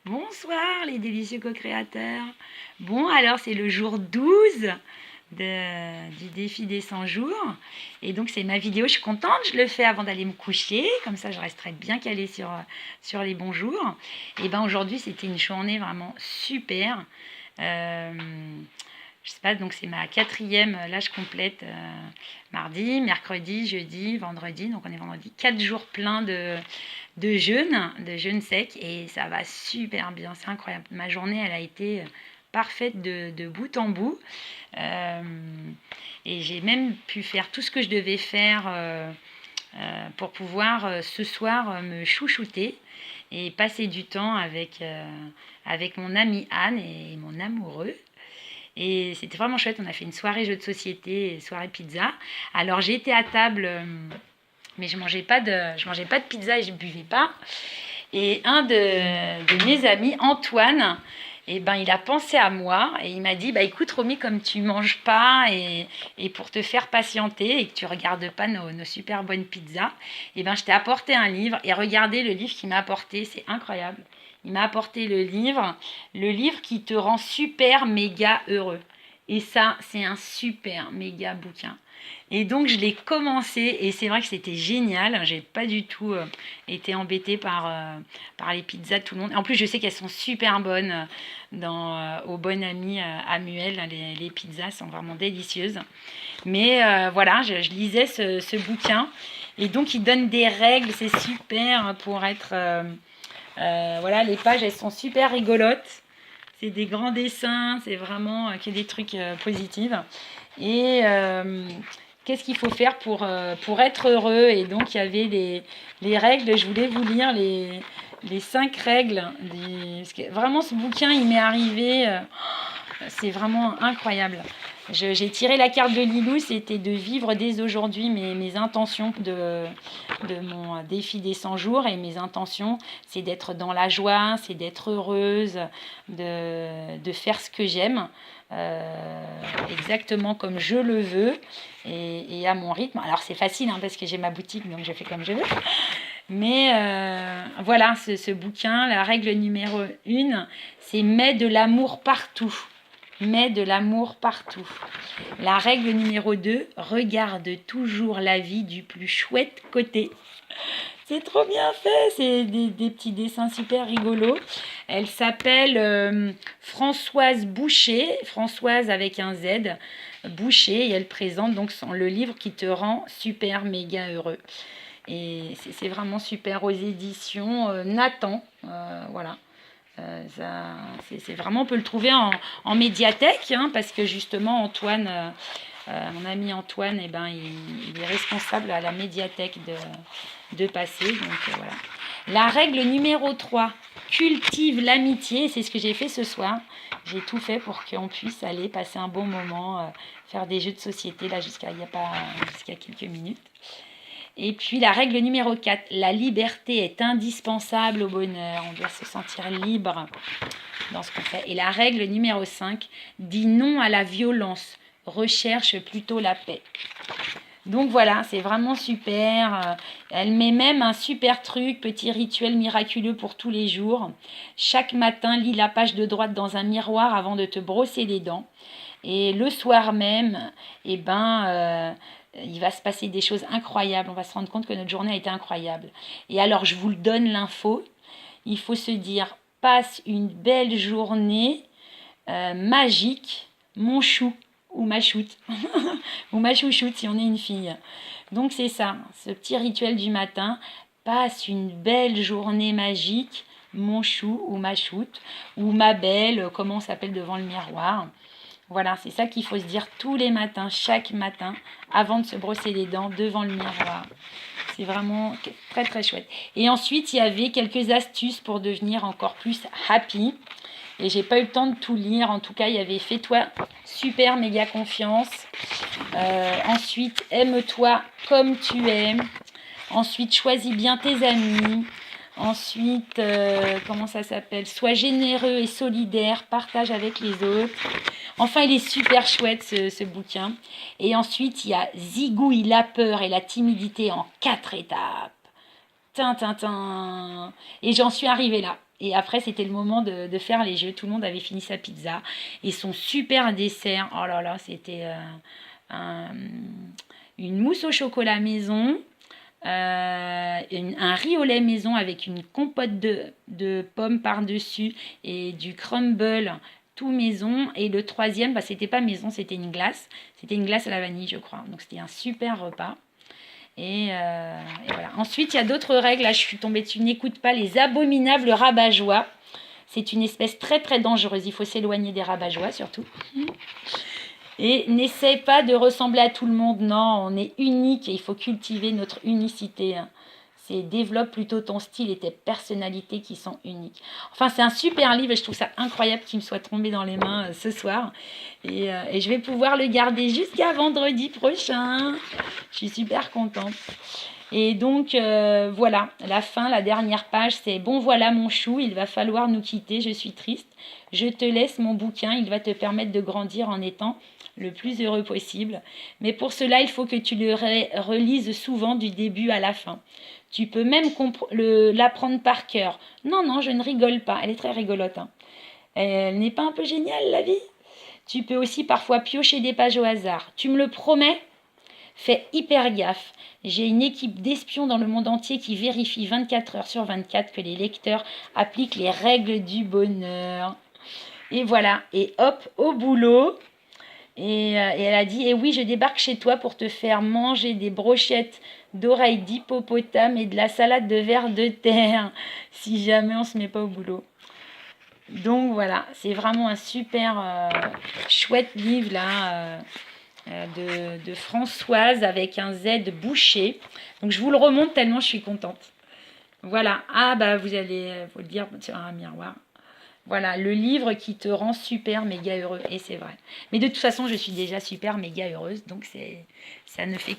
Bonsoir les délicieux co-créateurs. Bon, alors c'est le jour 12 du défi des 100 jours. Et donc c'est ma vidéo, je suis contente, je le fais avant d'aller me coucher. Comme ça je resterai bien calée sur les bons jours. Et bien aujourd'hui c'était une journée vraiment super. Euh, je sais pas, donc c'est ma quatrième, là je complète mardi, mercredi, jeudi, vendredi. Donc on est vendredi, 4 jours pleins de jeûne sec, et ça va super bien, c'est incroyable. Ma journée, elle a été parfaite de bout en bout. Euh, et j'ai même pu faire tout ce que je devais faire pour pouvoir ce soir me chouchouter et passer du temps avec mon amie Anne et mon amoureux. Et c'était vraiment chouette, on a fait une soirée jeux de société et soirée pizza. Alors j'ai été à table, mais je mangeais pas de pizza et je buvais pas. Et un de mes amis, Antoine, il a pensé à moi et il m'a dit, écoute Romy, comme tu manges pas et pour te faire patienter et que tu regardes pas nos super bonnes pizzas, je t'ai apporté un livre, et regardez le livre qu'il m'a apporté, c'est incroyable. Il m'a apporté le livre qui te rend super méga heureux. Et ça, c'est un super méga bouquin. Et donc je l'ai commencé et c'est vrai que c'était génial. J'ai pas du tout été embêtée par les pizzas de tout le monde. En plus, je sais qu'elles sont super bonnes au Bon Ami à Muel. Les pizzas sont vraiment délicieuses. Mais voilà, je lisais ce bouquin et donc il donne des règles. C'est super pour être... voilà, les pages, elles sont super rigolotes. C'est des grands dessins, c'est vraiment que des trucs positifs. Et qu'est-ce qu'il faut faire pour être heureux? Et donc, il y avait les règles. Je voulais vous lire les 5 règles. Parce que vraiment, ce bouquin, il m'est arrivé... c'est vraiment incroyable. J'ai tiré la carte de Lilou, c'était de vivre dès aujourd'hui mes intentions de mon défi des 100 jours. Et mes intentions, c'est d'être dans la joie, c'est d'être heureuse, de faire ce que j'aime, exactement comme je le veux et à mon rythme. Alors c'est facile parce que j'ai ma boutique, donc je fais comme je veux. Mais voilà, ce bouquin, la règle numéro 1, c'est mets de l'amour partout. Mets de l'amour partout. La règle numéro 2, regarde toujours la vie du plus chouette côté. C'est trop bien fait, c'est des petits dessins super rigolos. Elle s'appelle Françoise Boucher, Françoise avec un Z, Boucher, et elle présente donc le livre qui te rend super méga heureux. Et c'est vraiment super, aux éditions Nathan, voilà. C'est vraiment, on peut le trouver en médiathèque, parce que justement Antoine, mon ami Antoine, il est responsable à la médiathèque de Passé. Donc voilà. La règle numéro 3, cultive l'amitié. C'est ce que j'ai fait ce soir. J'ai tout fait pour qu'on puisse aller passer un bon moment, faire des jeux de société là jusqu'à quelques minutes. Et puis la règle numéro 4, la liberté est indispensable au bonheur. On doit se sentir libre dans ce qu'on fait. Et la règle numéro 5, dis non à la violence, recherche plutôt la paix. Donc voilà, c'est vraiment super. Elle met même un super truc, petit rituel miraculeux pour tous les jours. Chaque matin, lis la page de droite dans un miroir avant de te brosser les dents. Et le soir même, il va se passer des choses incroyables. On va se rendre compte que notre journée a été incroyable. Et alors, je vous le donne l'info. Il faut se dire, passe une belle journée magique, mon chou ou ma choute. ou ma chouchoute si on est une fille. Donc c'est ça, ce petit rituel du matin. Passe une belle journée magique, mon chou ou ma choute, ou ma belle, comment on s'appelle devant le miroir. Voilà, c'est ça qu'il faut se dire tous les matins, chaque matin, avant de se brosser les dents devant le miroir. C'est vraiment très très chouette. Et ensuite, il y avait quelques astuces pour devenir encore plus happy. Et j'ai pas eu le temps de tout lire. En tout cas, il y avait fais-toi super méga confiance. Ensuite, aime-toi comme tu es. Ensuite, choisis bien tes amis. Ensuite, comment ça s'appelle? Sois généreux et solidaire, partage avec les autres. Enfin, il est super chouette ce bouquin. Et ensuite, il y a Zigouille la peur et la timidité en 4 étapes. Tintintin. Et j'en suis arrivée là. Et après, c'était le moment de faire les jeux. Tout le monde avait fini sa pizza. Et son super dessert, oh là là, c'était une mousse au chocolat maison, un riz au lait maison avec une compote de pommes par-dessus et du crumble tout maison. Et le troisième, bah, c'était pas maison, c'était une glace. C'était une glace à la vanille, je crois. Donc c'était un super repas. Et voilà. Ensuite, il y a d'autres règles. Là, je suis tombée dessus. N'écoute pas les abominables rabat-joie. C'est une espèce très très dangereuse. Il faut s'éloigner des rabat-joie surtout. Et n'essaie pas de ressembler à tout le monde. Non, on est unique et il faut cultiver notre unicité. C'est développe plutôt ton style et tes personnalités qui sont uniques. Enfin, c'est un super livre et je trouve ça incroyable qu'il me soit tombé dans les mains ce soir. Et je vais pouvoir le garder jusqu'à vendredi prochain. Je suis super contente. Et donc, voilà, la fin, la dernière page, c'est « Bon, voilà mon chou, il va falloir nous quitter, je suis triste. Je te laisse mon bouquin, il va te permettre de grandir en étant le plus heureux possible. Mais pour cela, il faut que tu le relises souvent du début à la fin. Tu peux même l'apprendre par cœur. Non, non, je ne rigole pas. Elle est très rigolote. Hein. Elle n'est pas un peu géniale, la vie? Tu peux aussi parfois piocher des pages au hasard. Tu me le promets? Fais hyper gaffe. J'ai une équipe d'espions dans le monde entier qui vérifie 24 heures sur 24 que les lecteurs appliquent les règles du bonheur. » Et voilà. Et hop, au boulot. Et elle a dit, oui, je débarque chez toi pour te faire manger des brochettes d'oreilles d'hippopotame et de la salade de vers de terre, si jamais on ne se met pas au boulot. Donc voilà, c'est vraiment un super chouette livre là, de Françoise avec un Z bouché. Donc je vous le remonte tellement je suis contente. Voilà, ah bah vous allez vous le dire sur un miroir. Voilà, le livre qui te rend super méga heureux. Et c'est vrai. Mais de toute façon, je suis déjà super méga heureuse. Donc ça ne fait